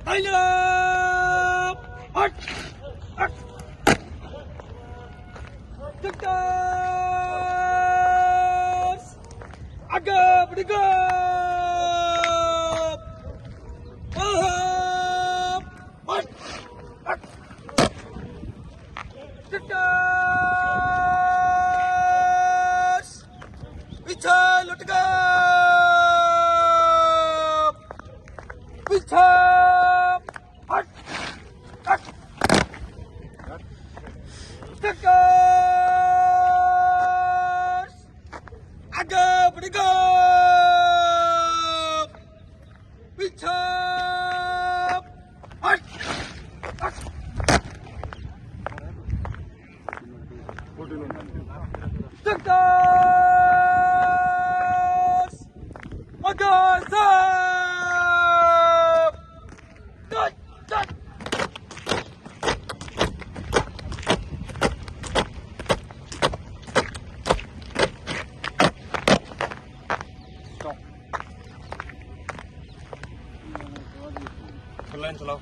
Line up! Hut! Hut! Instructors! Agak berdekat! Ahap! Hut! Hut! Instructors! Bichal lutkap! Bichal! Hut! Hut! Instructors! Agak berdekat! Bichal! Hut! Hut! Instructors! Magazine! Dut! Dut! Stop. Kalian चलाओ